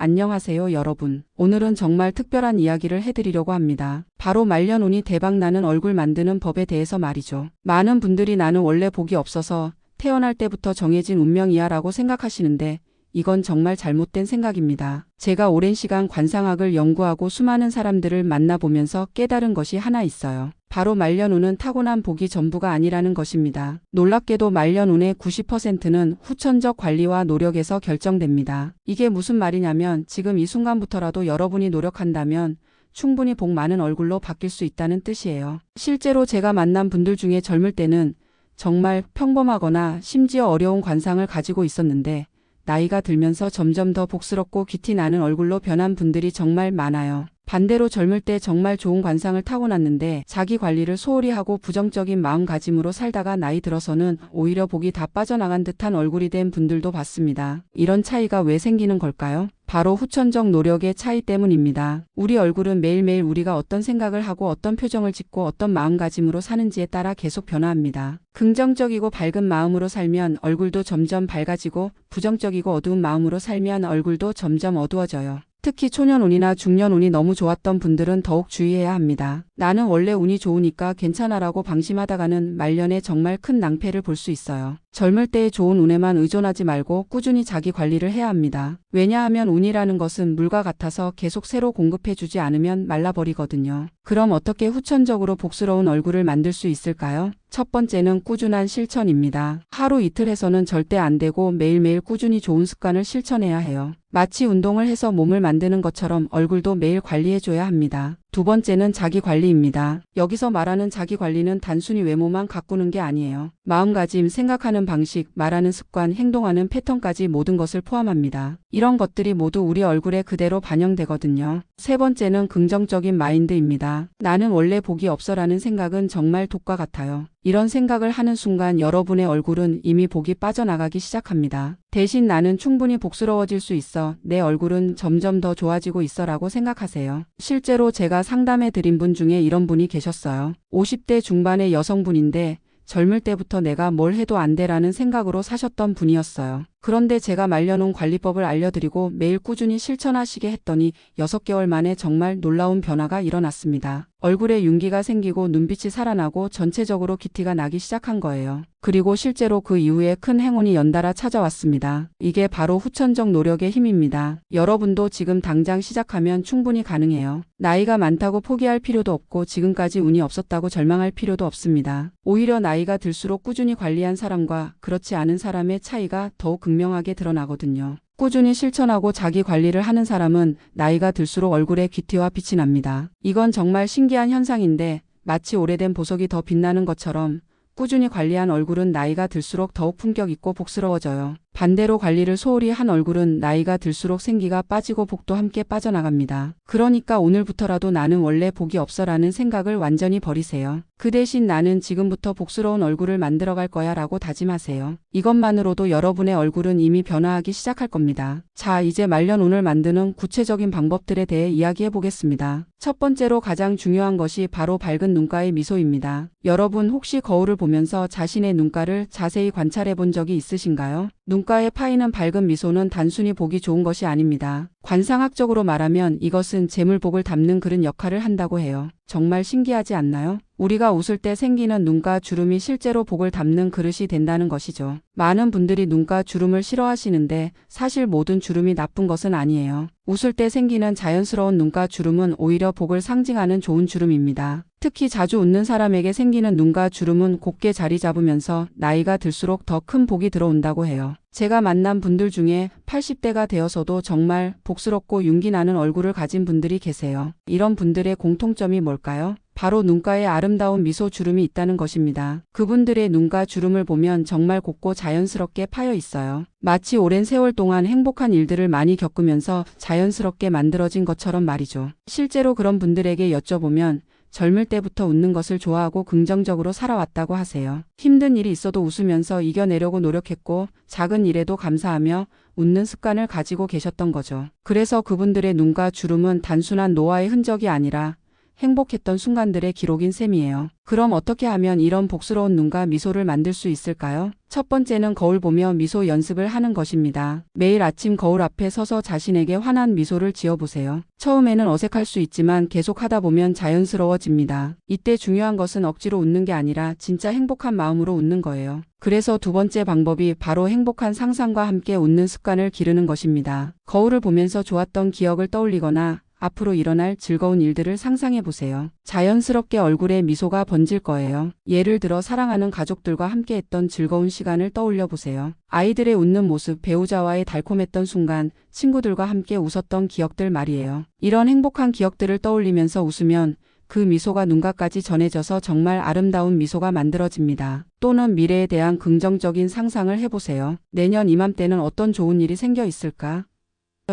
안녕하세요, 여러분. 오늘은 정말 특별한 이야기를 해드리려고 합니다. 바로 말년운이 대박나는 얼굴 만드는 법에 대해서 말이죠. 많은 분들이 나는 원래 복이 없어서 태어날 때부터 정해진 운명이야 라고 생각하시는데 이건 정말 잘못된 생각입니다. 제가 오랜 시간 관상학을 연구하고 수많은 사람들을 만나보면서 깨달은 것이 하나 있어요. 바로 말년운은 타고난 복이 전부가 아니라는 것입니다. 놀랍게도 말년운의 90%는 후천적 관리와 노력에서 결정됩니다. 이게 무슨 말이냐면 지금 이 순간부터라도 여러분이 노력한다면 충분히 복 많은 얼굴로 바뀔 수 있다는 뜻이에요. 실제로 제가 만난 분들 중에 젊을 때는 정말 평범하거나 심지어 어려운 관상을 가지고 있었는데 나이가 들면서 점점 더 복스럽고 귀티 나는 얼굴로 변한 분들이 정말 많아요. 반대로 젊을 때 정말 좋은 관상을 타고났는데 자기 관리를 소홀히 하고 부정적인 마음가짐으로 살다가 나이 들어서는 오히려 복이 다 빠져나간 듯한 얼굴이 된 분들도 봤습니다. 이런 차이가 왜 생기는 걸까요? 바로 후천적 노력의 차이 때문입니다. 우리 얼굴은 매일매일 우리가 어떤 생각을 하고 어떤 표정을 짓고 어떤 마음가짐으로 사는지에 따라 계속 변화합니다. 긍정적이고 밝은 마음으로 살면 얼굴도 점점 밝아지고 부정적이고 어두운 마음으로 살면 얼굴도 점점 어두워져요. 특히 초년운이나 중년운이 너무 좋았던 분들은 더욱 주의해야 합니다. 나는 원래 운이 좋으니까 괜찮아라고 방심하다가는 말년에 정말 큰 낭패를 볼 수 있어요. 젊을 때의 좋은 운에만 의존하지 말고 꾸준히 자기 관리를 해야 합니다. 왜냐하면 운이라는 것은 물과 같아서 계속 새로 공급해주지 않으면 말라버리거든요. 그럼 어떻게 후천적으로 복스러운 얼굴을 만들 수 있을까요? 첫 번째는 꾸준한 실천입니다. 하루 이틀 해서는 절대 안 되고 매일매일 꾸준히 좋은 습관을 실천해야 해요. 마치 운동을 해서 몸을 만드는 것처럼 얼굴도 매일 관리해줘야 합니다. 두 번째는 자기 관리입니다. 여기서 말하는 자기 관리는 단순히 외모만 가꾸는 게 아니에요. 마음가짐, 생각하는 방식, 말하는 습관, 행동하는 패턴까지 모든 것을 포함합니다. 이런 것들이 모두 우리 얼굴에 그대로 반영되거든요. 세 번째는 긍정적인 마인드입니다. 나는 원래 복이 없어라는 생각은 정말 독과 같아요. 이런 생각을 하는 순간 여러분의 얼굴은 이미 복이 빠져나가기 시작합니다. 대신 나는 충분히 복스러워질 수 있어. 내 얼굴은 점점 더 좋아지고 있어 라고 생각하세요. 실제로 제가 상담해 드린 분 중에 이런 분이 계셨어요. 50대 중반의 여성분인데 젊을 때부터 내가 뭘 해도 안 돼라는 생각으로 사셨던 분이었어요. 그런데 제가 말년운 관리법을 알려드리고 매일 꾸준히 실천하시게 했더니 6개월 만에 정말 놀라운 변화가 일어났습니다. 얼굴에 윤기가 생기고 눈빛이 살아나고 전체적으로 귀티가 나기 시작한 거예요. 그리고 실제로 그 이후에 큰 행운이 연달아 찾아왔습니다. 이게 바로 후천적 노력의 힘입니다. 여러분도 지금 당장 시작하면 충분히 가능해요. 나이가 많다고 포기할 필요도 없고 지금까지 운이 없었다고 절망할 필요도 없습니다. 오히려 나이가 들수록 꾸준히 관리한 사람과 그렇지 않은 사람의 차이가 더욱 극명하게 드러나거든요. 꾸준히 실천하고 자기 관리를 하는 사람은 나이가 들수록 얼굴에 귀티와 빛이 납니다. 이건 정말 신기한 현상인데 마치 오래된 보석이 더 빛나는 것처럼 꾸준히 관리한 얼굴은 나이가 들수록 더욱 품격 있고 복스러워져요. 반대로 관리를 소홀히 한 얼굴은 나이가 들수록 생기가 빠지고 복도 함께 빠져나갑니다. 그러니까 오늘부터라도 나는 원래 복이 없어라는 생각을 완전히 버리세요. 그 대신 나는 지금부터 복스러운 얼굴을 만들어갈 거야 라고 다짐하세요. 이것만으로도 여러분의 얼굴은 이미 변화하기 시작할 겁니다. 자, 이제 말년운을 만드는 구체적인 방법들에 대해 이야기해 보겠습니다. 첫 번째로 가장 중요한 것이 바로 밝은 눈가의 미소입니다. 여러분 혹시 거울을 보면서 자신의 눈가를 자세히 관찰해 본 적이 있으신가요? 눈가에 파이는 밝은 미소는 단순히 보기 좋은 것이 아닙니다. 관상학적으로 말하면 이것은 재물복을 담는 그릇 역할을 한다고 해요. 정말 신기하지 않나요? 우리가 웃을 때 생기는 눈가 주름이 실제로 복을 담는 그릇이 된다는 것이죠. 많은 분들이 눈가 주름을 싫어하시는데 사실 모든 주름이 나쁜 것은 아니에요. 웃을 때 생기는 자연스러운 눈가 주름은 오히려 복을 상징하는 좋은 주름입니다. 특히 자주 웃는 사람에게 생기는 눈가 주름은 곱게 자리 잡으면서 나이가 들수록 더 큰 복이 들어온다고 해요. 제가 만난 분들 중에 80대가 되어서도 정말 복스럽고 윤기 나는 얼굴을 가진 분들이 계세요. 이런 분들의 공통점이 뭘까요? 바로 눈가에 아름다운 미소 주름이 있다는 것입니다. 그분들의 눈가 주름을 보면 정말 곱고 자연스럽게 파여 있어요. 마치 오랜 세월 동안 행복한 일들을 많이 겪으면서 자연스럽게 만들어진 것처럼 말이죠. 실제로 그런 분들에게 여쭤보면 젊을 때부터 웃는 것을 좋아하고 긍정적으로 살아왔다고 하세요. 힘든 일이 있어도 웃으면서 이겨내려고 노력했고 작은 일에도 감사하며 웃는 습관을 가지고 계셨던 거죠. 그래서 그분들의 눈가 주름은 단순한 노화의 흔적이 아니라 행복했던 순간들의 기록인 셈이에요. 그럼 어떻게 하면 이런 복스러운 눈과 미소를 만들 수 있을까요? 첫 번째는 거울 보며 미소 연습을 하는 것입니다. 매일 아침 거울 앞에 서서 자신에게 환한 미소를 지어보세요. 처음에는 어색할 수 있지만 계속 하다 보면 자연스러워집니다. 이때 중요한 것은 억지로 웃는 게 아니라 진짜 행복한 마음으로 웃는 거예요. 그래서 두 번째 방법이 바로 행복한 상상과 함께 웃는 습관을 기르는 것입니다. 거울을 보면서 좋았던 기억을 떠올리거나 앞으로 일어날 즐거운 일들을 상상해 보세요. 자연스럽게 얼굴에 미소가 번질 거예요. 예를 들어 사랑하는 가족들과 함께 했던 즐거운 시간을 떠올려 보세요. 아이들의 웃는 모습, 배우자와의 달콤했던 순간, 친구들과 함께 웃었던 기억들 말이에요. 이런 행복한 기억들을 떠올리면서 웃으면 그 미소가 눈가까지 전해져서 정말 아름다운 미소가 만들어집니다. 또는 미래에 대한 긍정적인 상상을 해보세요. 내년 이맘때는 어떤 좋은 일이 생겨 있을까?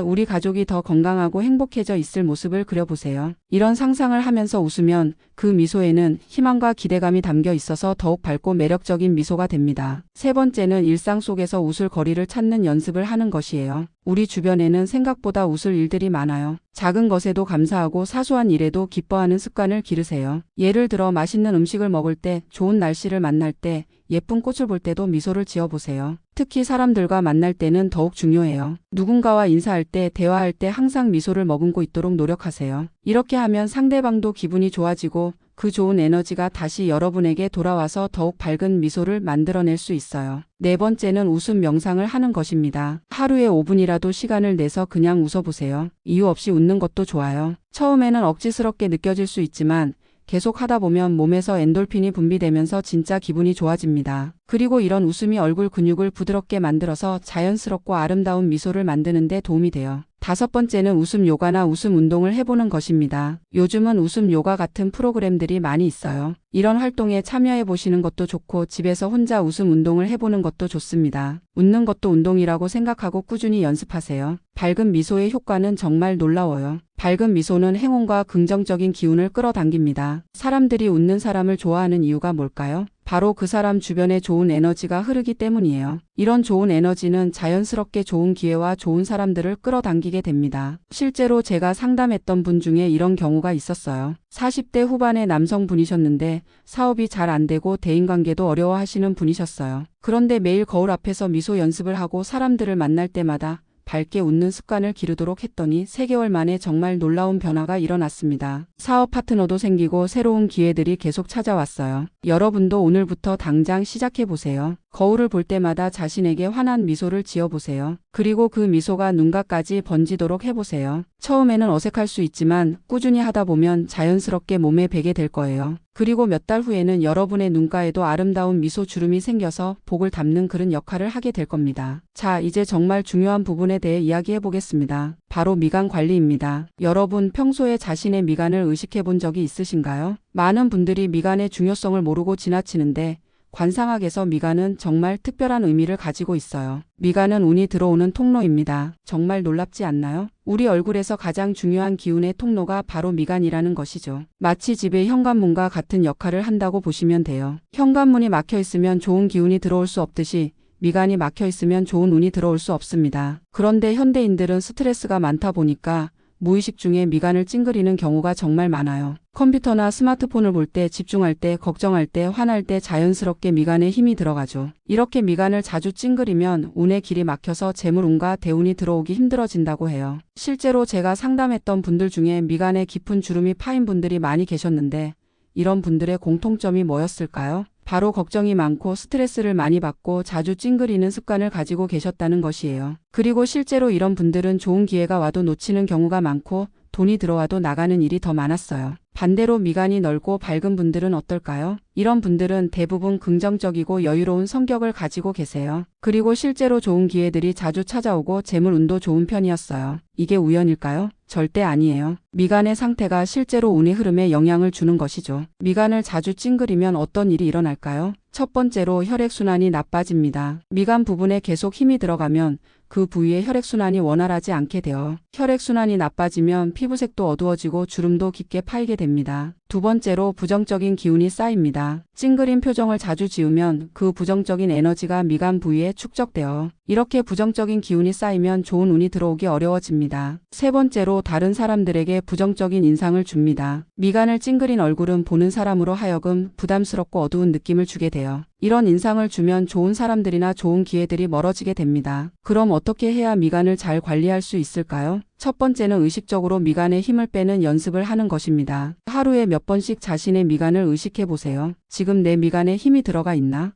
우리 가족이 더 건강하고 행복해져 있을 모습을 그려보세요. 이런 상상을 하면서 웃으면 그 미소에는 희망과 기대감이 담겨 있어서 더욱 밝고 매력적인 미소가 됩니다. 세 번째는 일상 속에서 웃을 거리를 찾는 연습을 하는 것이에요. 우리 주변에는 생각보다 웃을 일들이 많아요. 작은 것에도 감사하고 사소한 일에도 기뻐하는 습관을 기르세요. 예를 들어 맛있는 음식을 먹을 때, 좋은 날씨를 만날 때, 예쁜 꽃을 볼 때도 미소를 지어보세요. 특히 사람들과 만날 때는 더욱 중요해요. 누군가와 인사할 때, 대화할 때 항상 미소를 머금고 있도록 노력하세요. 이렇게 하면 상대방도 기분이 좋아지고 그 좋은 에너지가 다시 여러분에게 돌아와서 더욱 밝은 미소를 만들어낼 수 있어요. 네 번째는 웃음 명상을 하는 것입니다. 하루에 5분이라도 시간을 내서 그냥 웃어보세요. 이유 없이 웃는 것도 좋아요. 처음에는 억지스럽게 느껴질 수 있지만 계속 하다 보면 몸에서 엔돌핀이 분비되면서 진짜 기분이 좋아집니다. 그리고 이런 웃음이 얼굴 근육을 부드럽게 만들어서 자연스럽고 아름다운 미소를 만드는 데 도움이 돼요. 다섯 번째는 웃음 요가나 웃음 운동을 해보는 것입니다. 요즘은 웃음 요가 같은 프로그램들이 많이 있어요. 이런 활동에 참여해 보시는 것도 좋고 집에서 혼자 웃음 운동을 해보는 것도 좋습니다. 웃는 것도 운동이라고 생각하고 꾸준히 연습하세요. 밝은 미소의 효과는 정말 놀라워요. 밝은 미소는 행운과 긍정적인 기운을 끌어당깁니다. 사람들이 웃는 사람을 좋아하는 이유가 뭘까요? 바로 그 사람 주변에 좋은 에너지가 흐르기 때문이에요. 이런 좋은 에너지는 자연스럽게 좋은 기회와 좋은 사람들을 끌어당기게 됩니다. 실제로 제가 상담했던 분 중에 이런 경우가 있었어요. 40대 후반의 남성분이셨는데 사업이 잘 안 되고 대인관계도 어려워하시는 분이셨어요. 그런데 매일 거울 앞에서 미소 연습을 하고 사람들을 만날 때마다 밝게 웃는 습관을 기르도록 했더니 3개월 만에 정말 놀라운 변화가 일어났습니다. 사업 파트너도 생기고 새로운 기회들이 계속 찾아왔어요. 여러분도 오늘부터 당장 시작해보세요. 거울을 볼 때마다 자신에게 환한 미소를 지어보세요. 그리고 그 미소가 눈가까지 번지도록 해보세요. 처음에는 어색할 수 있지만 꾸준히 하다 보면 자연스럽게 몸에 배게 될 거예요. 그리고 몇 달 후에는 여러분의 눈가에도 아름다운 미소 주름이 생겨서 복을 담는 그런 역할을 하게 될 겁니다. 자, 이제 정말 중요한 부분에 대해 이야기해 보겠습니다. 바로 미간 관리입니다. 여러분 평소에 자신의 미간을 의식해 본 적이 있으신가요? 많은 분들이 미간의 중요성을 모르고 지나치는데 관상학에서 미간은 정말 특별한 의미를 가지고 있어요. 미간은 운이 들어오는 통로입니다. 정말 놀랍지 않나요? 우리 얼굴에서 가장 중요한 기운의 통로가 바로 미간이라는 것이죠. 마치 집의 현관문과 같은 역할을 한다고 보시면 돼요. 현관문이 막혀 있으면 좋은 기운이 들어올 수 없듯이 미간이 막혀 있으면 좋은 운이 들어올 수 없습니다. 그런데 현대인들은 스트레스가 많다 보니까 무의식 중에 미간을 찡그리는 경우가 정말 많아요. 컴퓨터나 스마트폰을 볼 때, 집중할 때, 걱정할 때, 화날 때 자연스럽게 미간에 힘이 들어가죠. 이렇게 미간을 자주 찡그리면 운의 길이 막혀서 재물운과 대운이 들어오기 힘들어진다고 해요. 실제로 제가 상담했던 분들 중에 미간에 깊은 주름이 파인 분들이 많이 계셨는데 이런 분들의 공통점이 뭐였을까요? 바로 걱정이 많고 스트레스를 많이 받고 자주 찡그리는 습관을 가지고 계셨다는 것이에요. 그리고 실제로 이런 분들은 좋은 기회가 와도 놓치는 경우가 많고 돈이 들어와도 나가는 일이 더 많았어요. 반대로 미간이 넓고 밝은 분들은 어떨까요? 이런 분들은 대부분 긍정적이고 여유로운 성격을 가지고 계세요. 그리고 실제로 좋은 기회들이 자주 찾아오고 재물 운도 좋은 편이었어요. 이게 우연일까요? 절대 아니에요. 미간의 상태가 실제로 운의 흐름에 영향을 주는 것이죠. 미간을 자주 찡그리면 어떤 일이 일어날까요? 첫 번째로 혈액순환이 나빠집니다. 미간 부분에 계속 힘이 들어가면 그 부위의 혈액순환이 원활하지 않게 되어 혈액순환이 나빠지면 피부색도 어두워지고 주름도 깊게 파이게 됩니다. 두 번째로 부정적인 기운이 쌓입니다. 찡그린 표정을 자주 지으면 그 부정적인 에너지가 미간 부위에 축적되어 이렇게 부정적인 기운이 쌓이면 좋은 운이 들어오기 어려워집니다. 세 번째로 다른 사람들에게 부정적인 인상을 줍니다. 미간을 찡그린 얼굴은 보는 사람으로 하여금 부담스럽고 어두운 느낌을 주게 돼요. 이런 인상을 주면 좋은 사람들이나 좋은 기회들이 멀어지게 됩니다. 그럼 어떻게 해야 미간을 잘 관리할 수 있을까요? 첫 번째는 의식적으로 미간에 힘을 빼는 연습을 하는 것입니다. 하루에 몇 번씩 자신의 미간을 의식해 보세요. 지금 내 미간에 힘이 들어가 있나?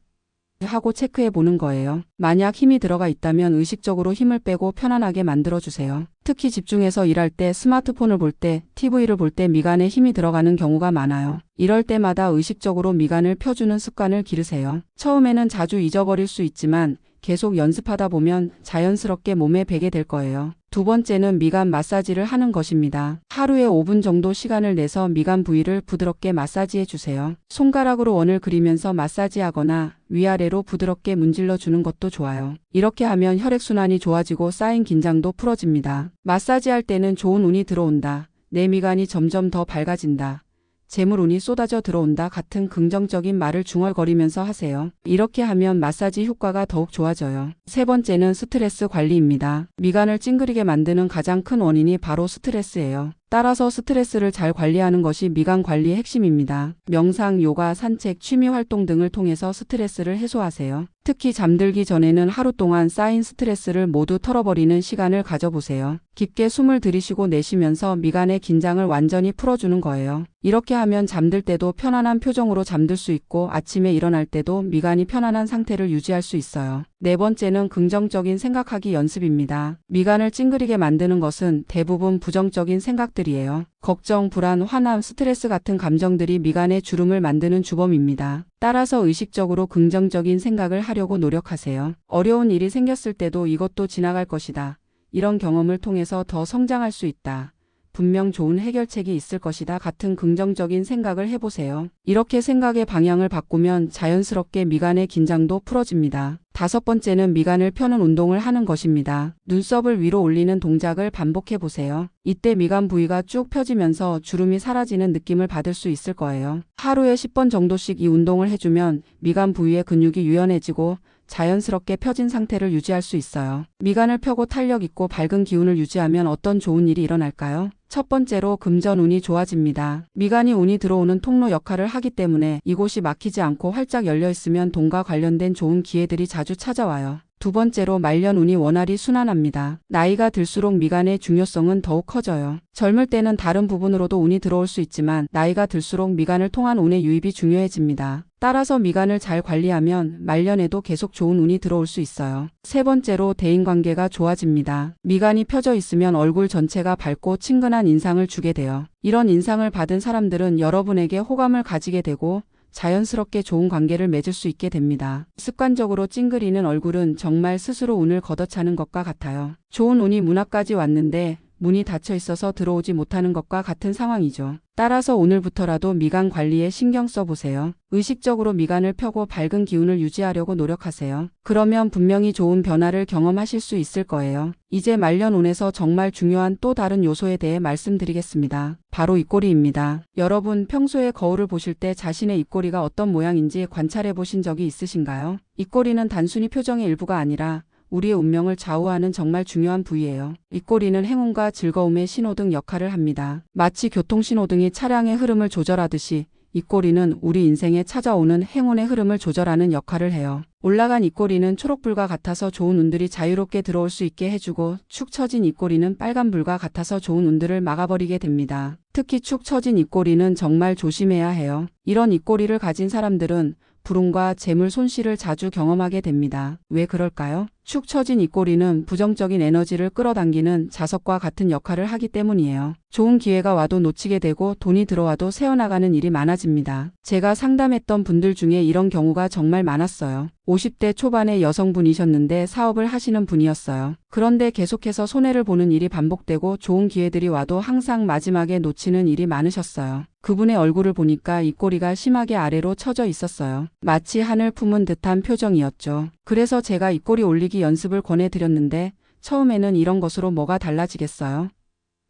하고 체크해 보는 거예요. 만약 힘이 들어가 있다면 의식적으로 힘을 빼고 편안하게 만들어 주세요. 특히 집중해서 일할 때, 스마트폰을 볼 때, TV를 볼 때 미간에 힘이 들어가는 경우가 많아요. 이럴 때마다 의식적으로 미간을 펴주는 습관을 기르세요. 처음에는 자주 잊어버릴 수 있지만 계속 연습하다 보면 자연스럽게 몸에 배게 될 거예요. 두 번째는 미간 마사지를 하는 것입니다. 하루에 5분 정도 시간을 내서 미간 부위를 부드럽게 마사지해 주세요. 손가락으로 원을 그리면서 마사지하거나 위아래로 부드럽게 문질러 주는 것도 좋아요. 이렇게 하면 혈액순환이 좋아지고 쌓인 긴장도 풀어집니다. 마사지할 때는 좋은 운이 들어온다. 내 미간이 점점 더 밝아진다. 재물운이 쏟아져 들어온다 같은 긍정적인 말을 중얼거리면서 하세요. 이렇게 하면 마사지 효과가 더욱 좋아져요. 세 번째는 스트레스 관리입니다. 미간을 찡그리게 만드는 가장 큰 원인이 바로 스트레스예요. 따라서 스트레스를 잘 관리하는 것이 미간 관리의 핵심입니다. 명상, 요가, 산책, 취미 활동 등을 통해서 스트레스를 해소하세요. 특히 잠들기 전에는 하루 동안 쌓인 스트레스를 모두 털어버리는 시간을 가져보세요. 깊게 숨을 들이쉬고 내쉬면서 미간의 긴장을 완전히 풀어주는 거예요. 이렇게 하면 잠들 때도 편안한 표정으로 잠들 수 있고 아침에 일어날 때도 미간이 편안한 상태를 유지할 수 있어요. 네 번째는 긍정적인 생각하기 연습입니다. 미간을 찡그리게 만드는 것은 대부분 부정적인 생각들이에요. 걱정, 불안, 화남, 스트레스 같은 감정들이 미간에 주름을 만드는 주범입니다. 따라서 의식적으로 긍정적인 생각을 하려고 노력하세요. 어려운 일이 생겼을 때도 이것도 지나갈 것이다. 이런 경험을 통해서 더 성장할 수 있다. 분명 좋은 해결책이 있을 것이다 같은 긍정적인 생각을 해보세요. 이렇게 생각의 방향을 바꾸면 자연스럽게 미간의 긴장도 풀어집니다. 다섯 번째는 미간을 펴는 운동을 하는 것입니다. 눈썹을 위로 올리는 동작을 반복해 보세요. 이때 미간 부위가 쭉 펴지면서 주름이 사라지는 느낌을 받을 수 있을 거예요. 하루에 10번 정도씩 이 운동을 해주면 미간 부위의 근육이 유연해지고 자연스럽게 펴진 상태를 유지할 수 있어요. 미간을 펴고 탄력 있고 밝은 기운을 유지하면 어떤 좋은 일이 일어날까요? 첫 번째로 금전운이 좋아집니다. 미간이 운이 들어오는 통로 역할을 하기 때문에 이곳이 막히지 않고 활짝 열려 있으면 돈과 관련된 좋은 기회들이 자주 찾아와요. 두 번째로 말년운이 원활히 순환합니다. 나이가 들수록 미간의 중요성은 더욱 커져요. 젊을 때는 다른 부분으로도 운이 들어올 수 있지만 나이가 들수록 미간을 통한 운의 유입이 중요해집니다. 따라서 미간을 잘 관리하면 말년에도 계속 좋은 운이 들어올 수 있어요. 세 번째로 대인관계가 좋아집니다. 미간이 펴져 있으면 얼굴 전체가 밝고 친근한 인상을 주게 돼요. 이런 인상을 받은 사람들은 여러분에게 호감을 가지게 되고 자연스럽게 좋은 관계를 맺을 수 있게 됩니다. 습관적으로 찡그리는 얼굴은 정말 스스로 운을 걷어차는 것과 같아요. 좋은 운이 문 앞까지 왔는데 문이 닫혀 있어서 들어오지 못하는 것과 같은 상황이죠. 따라서 오늘부터라도 미간 관리에 신경 써보세요. 의식적으로 미간을 펴고 밝은 기운을 유지하려고 노력하세요. 그러면 분명히 좋은 변화를 경험하실 수 있을 거예요. 이제 말년운에서 정말 중요한 또 다른 요소에 대해 말씀드리겠습니다. 바로 입꼬리입니다. 여러분 평소에 거울을 보실 때 자신의 입꼬리가 어떤 모양인지 관찰해 보신 적이 있으신가요? 입꼬리는 단순히 표정의 일부가 아니라 우리의 운명을 좌우하는 정말 중요한 부위예요. 입꼬리는 행운과 즐거움의 신호등 역할을 합니다. 마치 교통신호등이 차량의 흐름을 조절하듯이 입꼬리는 우리 인생에 찾아오는 행운의 흐름을 조절하는 역할을 해요. 올라간 입꼬리는 초록불과 같아서 좋은 운들이 자유롭게 들어올 수 있게 해주고 축 처진 입꼬리는 빨간불과 같아서 좋은 운들을 막아버리게 됩니다. 특히 축 처진 입꼬리는 정말 조심해야 해요. 이런 입꼬리를 가진 사람들은 불운과 재물 손실을 자주 경험하게 됩니다. 왜 그럴까요? 축 처진 입꼬리는 부정적인 에너지를 끌어당기는 자석과 같은 역할을 하기 때문이에요. 좋은 기회가 와도 놓치게 되고 돈이 들어와도 새어나가는 일이 많아집니다. 제가 상담했던 분들 중에 이런 경우가 정말 많았어요. 50대 초반의 여성분이셨는데 사업을 하시는 분이었어요. 그런데 계속해서 손해를 보는 일이 반복되고 좋은 기회들이 와도 항상 마지막에 놓치는 일이 많으셨어요. 그분의 얼굴을 보니까 입꼬리가 심하게 아래로 처져 있었어요. 마치 한을 품은 듯한 표정이었죠. 그래서 제가 입꼬리 올리기 연습을 권해드렸는데 처음에는 이런 것으로 뭐가 달라지겠어요?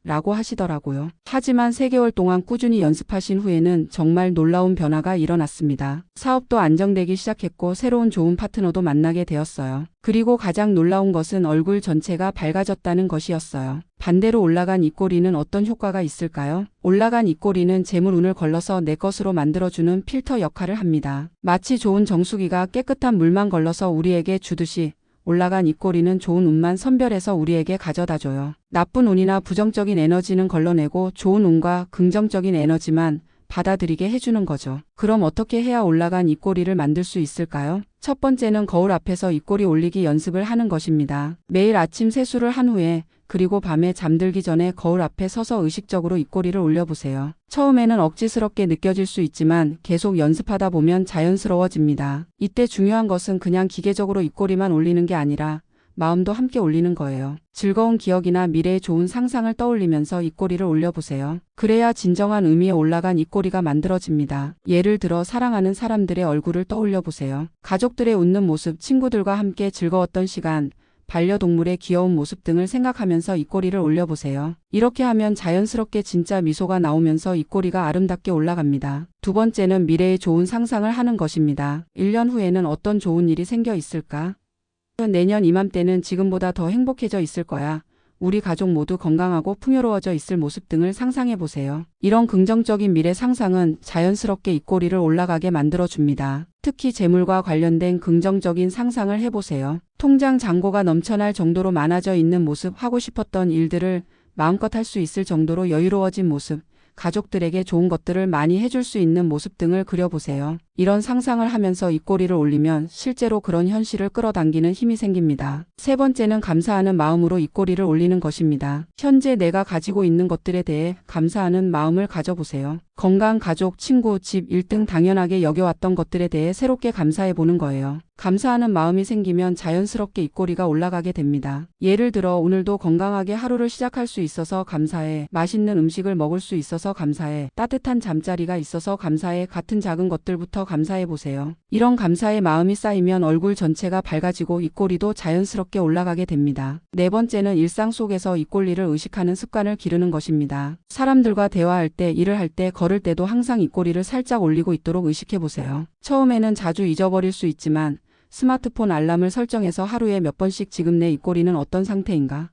라고 하시더라고요. 하지만 3개월 동안 꾸준히 연습하신 후에는 정말 놀라운 변화가 일어났습니다. 사업도 안정되기 시작했고 새로운 좋은 파트너도 만나게 되었어요. 그리고 가장 놀라운 것은 얼굴 전체가 밝아졌다는 것이었어요. 반대로 올라간 입꼬리는 어떤 효과가 있을까요? 올라간 입꼬리는 재물운을 걸러서 내 것으로 만들어주는 필터 역할을 합니다. 마치 좋은 정수기가 깨끗한 물만 걸러서 우리에게 주듯이 올라간 입꼬리는 좋은 운만 선별해서 우리에게 가져다줘요. 나쁜 운이나 부정적인 에너지는 걸러내고 좋은 운과 긍정적인 에너지만 받아들이게 해주는 거죠. 그럼 어떻게 해야 올라간 입꼬리를 만들 수 있을까요? 첫 번째는 거울 앞에서 입꼬리 올리기 연습을 하는 것입니다. 매일 아침 세수를 한 후에 그리고 밤에 잠들기 전에 거울 앞에 서서 의식적으로 입꼬리를 올려보세요. 처음에는 억지스럽게 느껴질 수 있지만 계속 연습하다 보면 자연스러워집니다. 이때 중요한 것은 그냥 기계적으로 입꼬리만 올리는 게 아니라 마음도 함께 올리는 거예요. 즐거운 기억이나 미래의 좋은 상상을 떠올리면서 입꼬리를 올려보세요. 그래야 진정한 의미에 올라간 입꼬리가 만들어집니다. 예를 들어 사랑하는 사람들의 얼굴을 떠올려보세요. 가족들의 웃는 모습, 친구들과 함께 즐거웠던 시간, 반려동물의 귀여운 모습 등을 생각하면서 입꼬리를 올려보세요. 이렇게 하면 자연스럽게 진짜 미소가 나오면서 입꼬리가 아름답게 올라갑니다. 두 번째는 미래의 좋은 상상을 하는 것입니다. 1년 후에는 어떤 좋은 일이 생겨 있을까? 내년 이맘때는 지금보다 더 행복해져 있을 거야. 우리 가족 모두 건강하고 풍요로워져 있을 모습 등을 상상해 보세요. 이런 긍정적인 미래 상상은 자연스럽게 입꼬리를 올라가게 만들어줍니다. 특히 재물과 관련된 긍정적인 상상을 해보세요. 통장 잔고가 넘쳐날 정도로 많아져 있는 모습, 하고 싶었던 일들을 마음껏 할 수 있을 정도로 여유로워진 모습, 가족들에게 좋은 것들을 많이 해줄 수 있는 모습 등을 그려보세요. 이런 상상을 하면서 입꼬리를 올리면 실제로 그런 현실을 끌어당기는 힘이 생깁니다. 세 번째는 감사하는 마음으로 입꼬리를 올리는 것입니다. 현재 내가 가지고 있는 것들에 대해 감사하는 마음을 가져보세요. 건강, 가족, 친구, 집, 일 등 당연하게 여겨왔던 것들에 대해 새롭게 감사해 보는 거예요. 감사하는 마음이 생기면 자연스럽게 입꼬리가 올라가게 됩니다. 예를 들어 오늘도 건강하게 하루를 시작할 수 있어서 감사해. 맛있는 음식을 먹을 수 있어서 감사해. 따뜻한 잠자리가 있어서 감사해. 같은 작은 것들부터 감사해 보세요. 이런 감사의 마음이 쌓이면 얼굴 전체가 밝아지고 입꼬리도 자연스럽게 올라가게 됩니다. 네 번째는 일상 속에서 입꼬리를 의식하는 습관을 기르는 것입니다. 사람들과 대화할 때, 일을 할 때, 걸을 때도 항상 입꼬리를 살짝 올리고 있도록 의식해 보세요. 처음에는 자주 잊어버릴 수 있지만 스마트폰 알람을 설정해서 하루에 몇 번씩 지금 내 입꼬리는 어떤 상태인가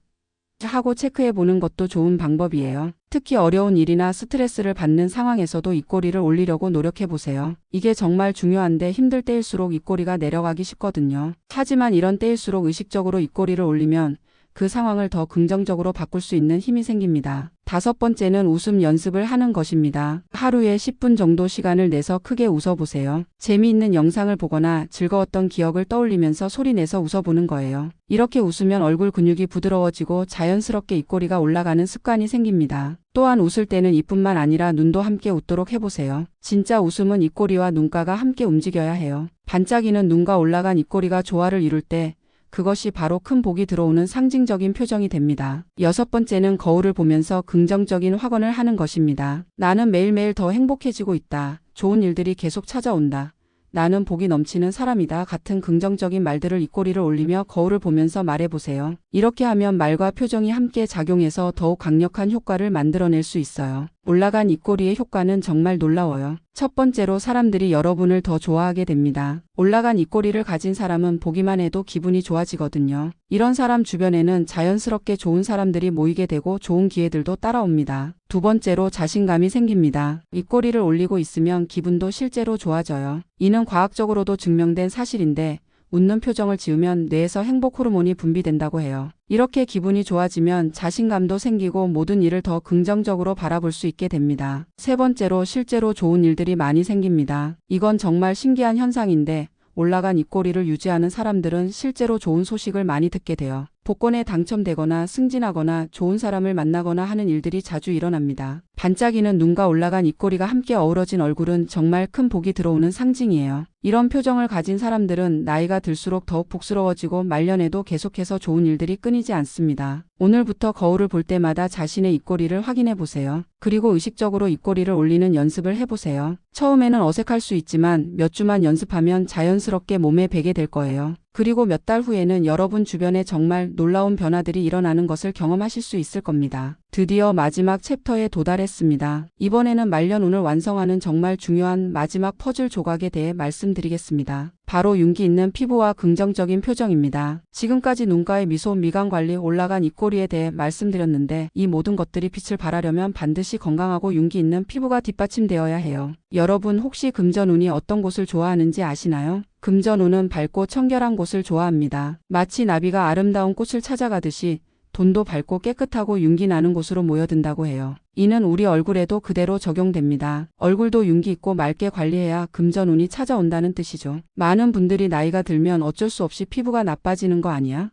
하고 체크해 보는 것도 좋은 방법이에요. 특히 어려운 일이나 스트레스를 받는 상황에서도 입꼬리를 올리려고 노력해 보세요. 이게 정말 중요한데 힘들 때일수록 입꼬리가 내려가기 쉽거든요. 하지만 이런 때일수록 의식적으로 입꼬리를 올리면 그 상황을 더 긍정적으로 바꿀 수 있는 힘이 생깁니다. 다섯 번째는 웃음 연습을 하는 것입니다. 하루에 10분 정도 시간을 내서 크게 웃어보세요. 재미있는 영상을 보거나 즐거웠던 기억을 떠올리면서 소리내서 웃어보는 거예요. 이렇게 웃으면 얼굴 근육이 부드러워지고 자연스럽게 입꼬리가 올라가는 습관이 생깁니다. 또한 웃을 때는 입뿐만 아니라 눈도 함께 웃도록 해보세요. 진짜 웃음은 입꼬리와 눈가가 함께 움직여야 해요. 반짝이는 눈과 올라간 입꼬리가 조화를 이룰 때 그것이 바로 큰 복이 들어오는 상징적인 표정이 됩니다. 여섯 번째는 거울을 보면서 긍정적인 확언을 하는 것입니다. 나는 매일매일 더 행복해지고 있다. 좋은 일들이 계속 찾아온다. 나는 복이 넘치는 사람이다. 같은 긍정적인 말들을 입꼬리를 올리며 거울을 보면서 말해보세요. 이렇게 하면 말과 표정이 함께 작용해서 더욱 강력한 효과를 만들어낼 수 있어요. 올라간 입꼬리의 효과는 정말 놀라워요. 첫 번째로 사람들이 여러분을 더 좋아하게 됩니다. 올라간 입꼬리를 가진 사람은 보기만 해도 기분이 좋아지거든요. 이런 사람 주변에는 자연스럽게 좋은 사람들이 모이게 되고 좋은 기회들도 따라옵니다. 두 번째로 자신감이 생깁니다. 입꼬리를 올리고 있으면 기분도 실제로 좋아져요. 이는 과학적으로도 증명된 사실인데 웃는 표정을 지으면 뇌에서 행복 호르몬이 분비된다고 해요. 이렇게 기분이 좋아지면 자신감도 생기고 모든 일을 더 긍정적으로 바라볼 수 있게 됩니다. 세 번째로 실제로 좋은 일들이 많이 생깁니다. 이건 정말 신기한 현상인데 올라간 입꼬리를 유지하는 사람들은 실제로 좋은 소식을 많이 듣게 돼요. 복권에 당첨되거나 승진하거나 좋은 사람을 만나거나 하는 일들이 자주 일어납니다. 반짝이는 눈과 올라간 입꼬리가 함께 어우러진 얼굴은 정말 큰 복이 들어오는 상징이에요. 이런 표정을 가진 사람들은 나이가 들수록 더욱 복스러워지고 말년에도 계속해서 좋은 일들이 끊이지 않습니다. 오늘부터 거울을 볼 때마다 자신의 입꼬리를 확인해 보세요. 그리고 의식적으로 입꼬리를 올리는 연습을 해보세요. 처음에는 어색할 수 있지만 몇 주만 연습하면 자연스럽게 몸에 배게 될 거예요. 그리고 몇 달 후에는 여러분 주변에 정말 놀라운 변화들이 일어나는 것을 경험하실 수 있을 겁니다. 드디어 마지막 챕터에 도달했습니다. 이번에는 말년운을 완성하는 정말 중요한 마지막 퍼즐 조각에 대해 말씀드리겠습니다. 바로 윤기 있는 피부와 긍정적인 표정입니다. 지금까지 눈가의 미소, 미간 관리, 올라간 입꼬리에 대해 말씀드렸는데 이 모든 것들이 빛을 발하려면 반드시 건강하고 윤기 있는 피부가 뒷받침되어야 해요. 여러분 혹시 금전운이 어떤 곳을 좋아하는지 아시나요? 금전운은 밝고 청결한 곳을 좋아합니다. 마치 나비가 아름다운 꽃을 찾아가듯이 돈도 밝고 깨끗하고 윤기 나는 곳으로 모여든다고 해요. 이는 우리 얼굴에도 그대로 적용됩니다. 얼굴도 윤기 있고 맑게 관리해야 금전운이 찾아온다는 뜻이죠. 많은 분들이 나이가 들면 어쩔 수 없이 피부가 나빠지는 거 아니야?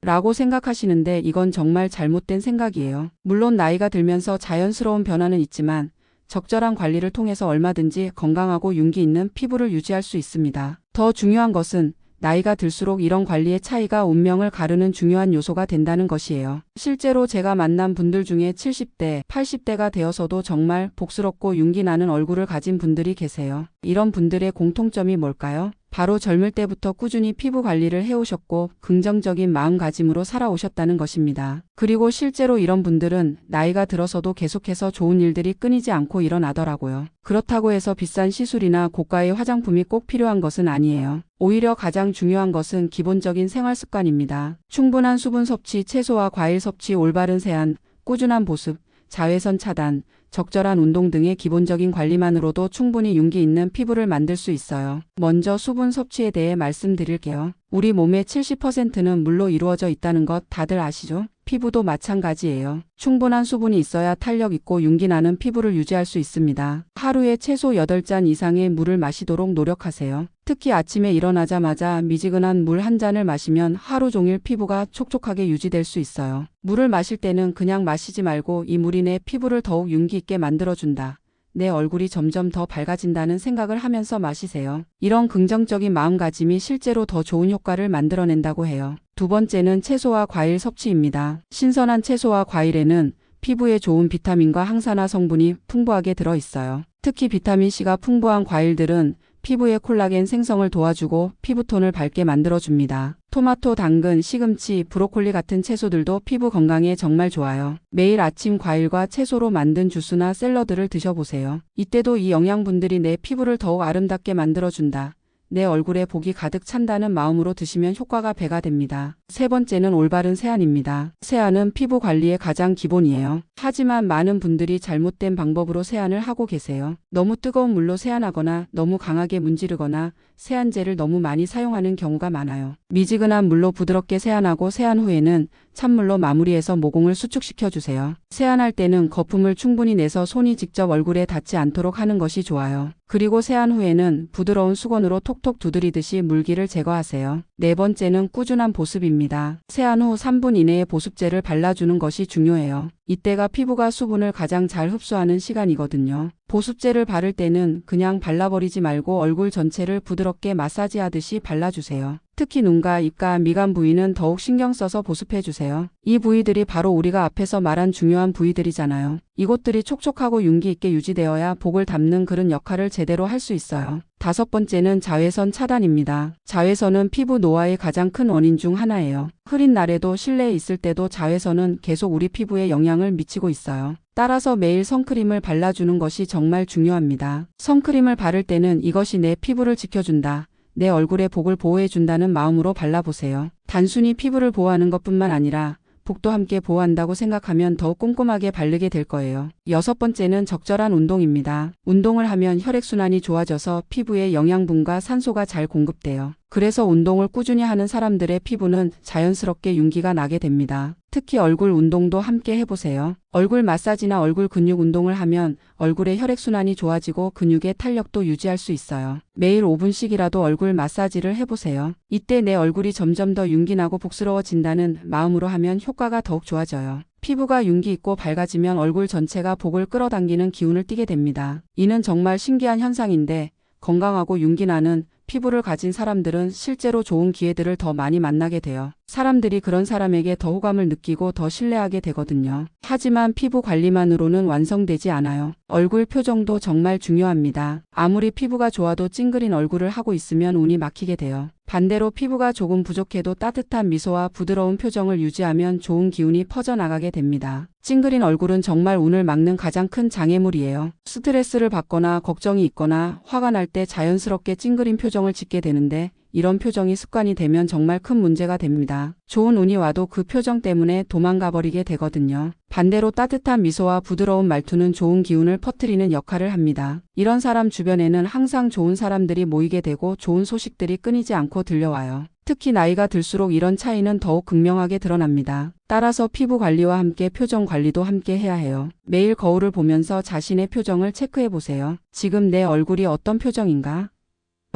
라고 생각하시는데 이건 정말 잘못된 생각이에요. 물론 나이가 들면서 자연스러운 변화는 있지만 적절한 관리를 통해서 얼마든지 건강하고 윤기 있는 피부를 유지할 수 있습니다. 더 중요한 것은 나이가 들수록 이런 관리의 차이가 운명을 가르는 중요한 요소가 된다는 것이에요. 실제로 제가 만난 분들 중에 70대, 80대가 되어서도 정말 복스럽고 윤기 나는 얼굴을 가진 분들이 계세요. 이런 분들의 공통점이 뭘까요? 바로 젊을 때부터 꾸준히 피부 관리를 해오셨고 긍정적인 마음가짐으로 살아오셨다는 것입니다. 그리고 실제로 이런 분들은 나이가 들어서도 계속해서 좋은 일들이 끊이지 않고 일어나더라고요. 그렇다고 해서 비싼 시술이나 고가의 화장품이 꼭 필요한 것은 아니에요. 오히려 가장 중요한 것은 기본적인 생활 습관입니다. 충분한 수분 섭취, 채소와 과일 섭취, 올바른 세안, 꾸준한 보습, 자외선 차단, 적절한 운동 등의 기본적인 관리만으로도 충분히 윤기 있는 피부를 만들 수 있어요. 먼저 수분 섭취에 대해 말씀드릴게요. 우리 몸의 70%는 물로 이루어져 있다는 것 다들 아시죠? 피부도 마찬가지예요. 충분한 수분이 있어야 탄력 있고 윤기 나는 피부를 유지할 수 있습니다. 하루에 최소 8잔 이상의 물을 마시도록 노력하세요. 특히 아침에 일어나자마자 미지근한 물 한 잔을 마시면 하루 종일 피부가 촉촉하게 유지될 수 있어요. 물을 마실 때는 그냥 마시지 말고 이 물이 내 피부를 더욱 윤기 있게 만들어준다. 내 얼굴이 점점 더 밝아진다는 생각을 하면서 마시세요. 이런 긍정적인 마음가짐이 실제로 더 좋은 효과를 만들어낸다고 해요. 두 번째는 채소와 과일 섭취입니다. 신선한 채소와 과일에는 피부에 좋은 비타민과 항산화 성분이 풍부하게 들어있어요. 특히 비타민C가 풍부한 과일들은 피부의 콜라겐 생성을 도와주고 피부톤을 밝게 만들어줍니다. 토마토, 당근, 시금치, 브로콜리 같은 채소들도 피부 건강에 정말 좋아요. 매일 아침 과일과 채소로 만든 주스나 샐러드를 드셔보세요. 이때도 이 영양분들이 내 피부를 더욱 아름답게 만들어준다. 내 얼굴에 복이 가득 찬다는 마음으로 드시면 효과가 배가 됩니다. 세 번째는 올바른 세안입니다. 세안은 피부 관리의 가장 기본이에요. 하지만 많은 분들이 잘못된 방법으로 세안을 하고 계세요. 너무 뜨거운 물로 세안하거나 너무 강하게 문지르거나 세안제를 너무 많이 사용하는 경우가 많아요. 미지근한 물로 부드럽게 세안하고 세안 후에는 찬물로 마무리해서 모공을 수축시켜주세요. 세안할 때는 거품을 충분히 내서 손이 직접 얼굴에 닿지 않도록 하는 것이 좋아요. 그리고 세안 후에는 부드러운 수건으로 톡톡 두드리듯이 물기를 제거하세요. 네 번째는 꾸준한 보습입니다. 세안 후 3분 이내에 보습제를 발라주는 것이 중요해요. 이때가 피부가 수분을 가장 잘 흡수하는 시간이거든요. 보습제를 바를 때는 그냥 발라버리지 말고 얼굴 전체를 부드럽게 마사지하듯이 발라주세요. 특히 눈가, 입가, 미간 부위는 더욱 신경 써서 보습해주세요. 이 부위들이 바로 우리가 앞에서 말한 중요한 부위들이잖아요. 이곳들이 촉촉하고 윤기 있게 유지되어야 복을 담는 그런 역할을 제대로 할 수 있어요. 다섯 번째는 자외선 차단입니다. 자외선은 피부 노화의 가장 큰 원인 중 하나예요. 흐린 날에도 실내에 있을 때도 자외선은 계속 우리 피부에 영향을 미치고 있어요. 따라서 매일 선크림을 발라주는 것이 정말 중요합니다. 선크림을 바를 때는 이것이 내 피부를 지켜준다. 내 얼굴에 복을 보호해준다는 마음으로 발라보세요. 단순히 피부를 보호하는 것뿐만 아니라 복도 함께 보호한다고 생각하면 더욱 꼼꼼하게 바르게 될 거예요. 여섯 번째는 적절한 운동입니다. 운동을 하면 혈액순환이 좋아져서 피부에 영양분과 산소가 잘 공급돼요. 그래서 운동을 꾸준히 하는 사람들의 피부는 자연스럽게 윤기가 나게 됩니다. 특히 얼굴 운동도 함께 해보세요. 얼굴 마사지나 얼굴 근육 운동을 하면 얼굴의 혈액순환이 좋아지고 근육의 탄력도 유지할 수 있어요. 매일 5분씩이라도 얼굴 마사지를 해보세요. 이때 내 얼굴이 점점 더 윤기나고 복스러워진다는 마음으로 하면 효과가 더욱 좋아져요. 피부가 윤기 있고 밝아지면 얼굴 전체가 복을 끌어당기는 기운을 띠게 됩니다. 이는 정말 신기한 현상인데 건강하고 윤기 나는 피부를 가진 사람들은 실제로 좋은 기회들을 더 많이 만나게 돼요. 사람들이 그런 사람에게 더 호감을 느끼고 더 신뢰하게 되거든요. 하지만 피부 관리만으로는 완성되지 않아요. 얼굴 표정도 정말 중요합니다. 아무리 피부가 좋아도 찡그린 얼굴을 하고 있으면 운이 막히게 돼요. 반대로 피부가 조금 부족해도 따뜻한 미소와 부드러운 표정을 유지하면 좋은 기운이 퍼져나가게 됩니다. 찡그린 얼굴은 정말 운을 막는 가장 큰 장애물이에요. 스트레스를 받거나 걱정이 있거나 화가 날 때 자연스럽게 찡그린 표정을 짓게 되는데 이런 표정이 습관이 되면 정말 큰 문제가 됩니다. 좋은 운이 와도 그 표정 때문에 도망가 버리게 되거든요. 반대로 따뜻한 미소와 부드러운 말투는 좋은 기운을 퍼뜨리는 역할을 합니다. 이런 사람 주변에는 항상 좋은 사람들이 모이게 되고 좋은 소식들이 끊이지 않고 들려와요. 특히 나이가 들수록 이런 차이는 더욱 극명하게 드러납니다. 따라서 피부 관리와 함께 표정 관리도 함께 해야 해요. 매일 거울을 보면서 자신의 표정을 체크해 보세요. 지금 내 얼굴이 어떤 표정인가?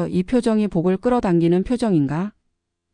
이 표정이 복을 끌어당기는 표정인가?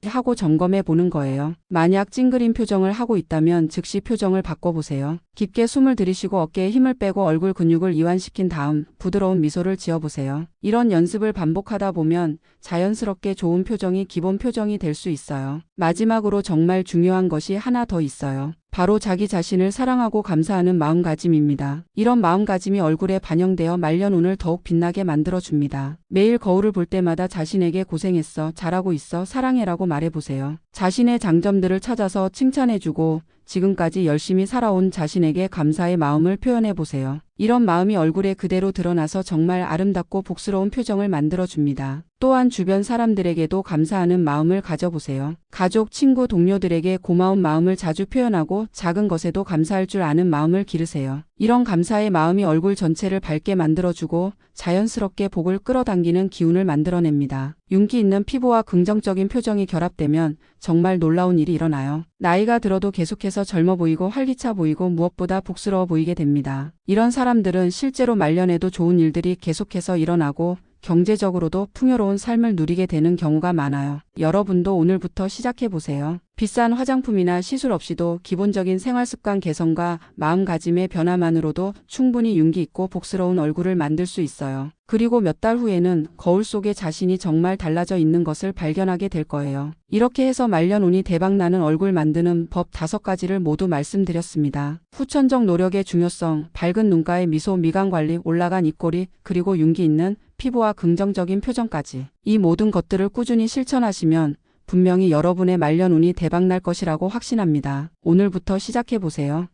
하고 점검해 보는 거예요. 만약 찡그린 표정을 하고 있다면 즉시 표정을 바꿔보세요. 깊게 숨을 들이쉬고 어깨에 힘을 빼고 얼굴 근육을 이완시킨 다음 부드러운 미소를 지어보세요. 이런 연습을 반복하다 보면 자연스럽게 좋은 표정이 기본 표정이 될 수 있어요. 마지막으로 정말 중요한 것이 하나 더 있어요. 바로 자기 자신을 사랑하고 감사하는 마음가짐입니다. 이런 마음가짐이 얼굴에 반영되어 말년운을 더욱 빛나게 만들어줍니다. 매일 거울을 볼 때마다 자신에게 고생했어, 잘하고 있어, 사랑해라고 말해보세요. 자신의 장점들을 찾아서 칭찬해주고 지금까지 열심히 살아온 자신에게 감사의 마음을 표현해보세요. 이런 마음이 얼굴에 그대로 드러나서 정말 아름답고 복스러운 표정을 만들어줍니다. 또한 주변 사람들에게도 감사하는 마음을 가져보세요. 가족, 친구, 동료들에게 고마운 마음을 자주 표현하고 작은 것에도 감사할 줄 아는 마음을 기르세요. 이런 감사의 마음이 얼굴 전체를 밝게 만들어주고 자연스럽게 복을 끌어당기는 기운을 만들어냅니다. 윤기 있는 피부와 긍정적인 표정이 결합되면 정말 놀라운 일이 일어나요. 나이가 들어도 계속해서 젊어 보이고 활기차 보이고 무엇보다 복스러워 보이게 됩니다. 이런 사람들은 실제로 말년에도 좋은 일들이 계속해서 일어나고 경제적으로도 풍요로운 삶을 누리게 되는 경우가 많아요. 여러분도 오늘부터 시작해보세요. 비싼 화장품이나 시술 없이도 기본적인 생활습관 개선과 마음가짐의 변화만으로도 충분히 윤기 있고 복스러운 얼굴을 만들 수 있어요. 그리고 몇 달 후에는 거울 속에 자신이 정말 달라져 있는 것을 발견하게 될 거예요. 이렇게 해서 말년운이 대박나는 얼굴 만드는 법 5가지를 모두 말씀드렸습니다. 후천적 노력의 중요성, 밝은 눈가의 미소, 미간관리, 올라간 입꼬리, 그리고 윤기 있는 피부와 긍정적인 표정까지. 이 모든 것들을 꾸준히 실천하시면 분명히 여러분의 말년운이 대박날 것이라고 확신합니다. 오늘부터 시작해보세요.